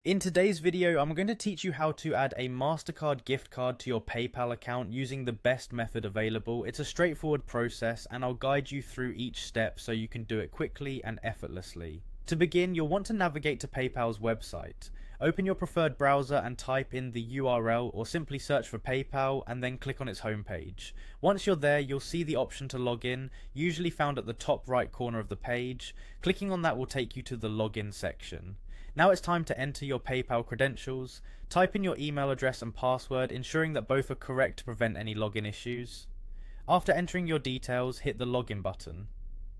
In today's video, I'm going to teach you how to add a Mastercard gift card to your PayPal account using the best method available. It's a straightforward process and I'll guide you through each step so you can do it quickly and effortlessly. To begin, you'll want to navigate to PayPal's website. Open your preferred browser and type in the URL or simply search for PayPal and then click on its homepage. Once you're there, you'll see the option to log in, usually found at the top right corner of the page. Clicking on that will take you to the login section. Now it's time to enter your PayPal credentials. Type in your email address and password, ensuring that both are correct to prevent any login issues. After entering your details, hit the login button.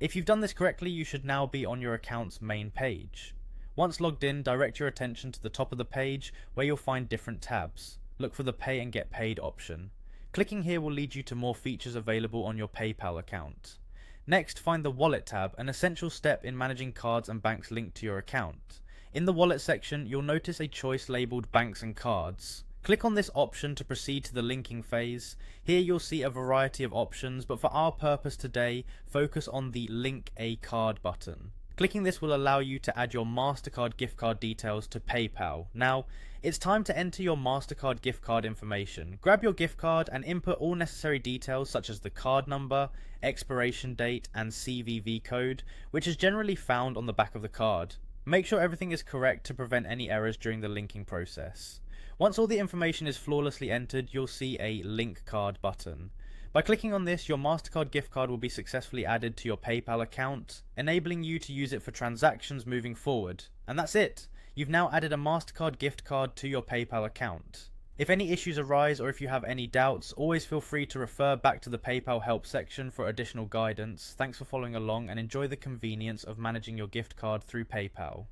If you've done this correctly, you should now be on your account's main page. Once logged in, direct your attention to the top of the page where you'll find different tabs. Look for the Pay and Get Paid option. Clicking here will lead you to more features available on your PayPal account. Next, find the Wallet tab, an essential step in managing cards and banks linked to your account. In the Wallet section, you'll notice a choice labelled Banks and Cards. Click on this option to proceed to the linking phase. Here you'll see a variety of options, but for our purpose today, focus on the Link a Card button. Clicking this will allow you to add your Mastercard gift card details to PayPal. Now, it's time to enter your Mastercard gift card information. Grab your gift card and input all necessary details such as the card number, expiration date, and CVV code, which is generally found on the back of the card. Make sure everything is correct to prevent any errors during the linking process. Once all the information is flawlessly entered, you'll see a Link Card button. By clicking on this, your Mastercard gift card will be successfully added to your PayPal account, enabling you to use it for transactions moving forward. And that's it! You've now added a Mastercard gift card to your PayPal account. If any issues arise or if you have any doubts, always feel free to refer back to the PayPal help section for additional guidance. Thanks for following along and enjoy the convenience of managing your gift card through PayPal.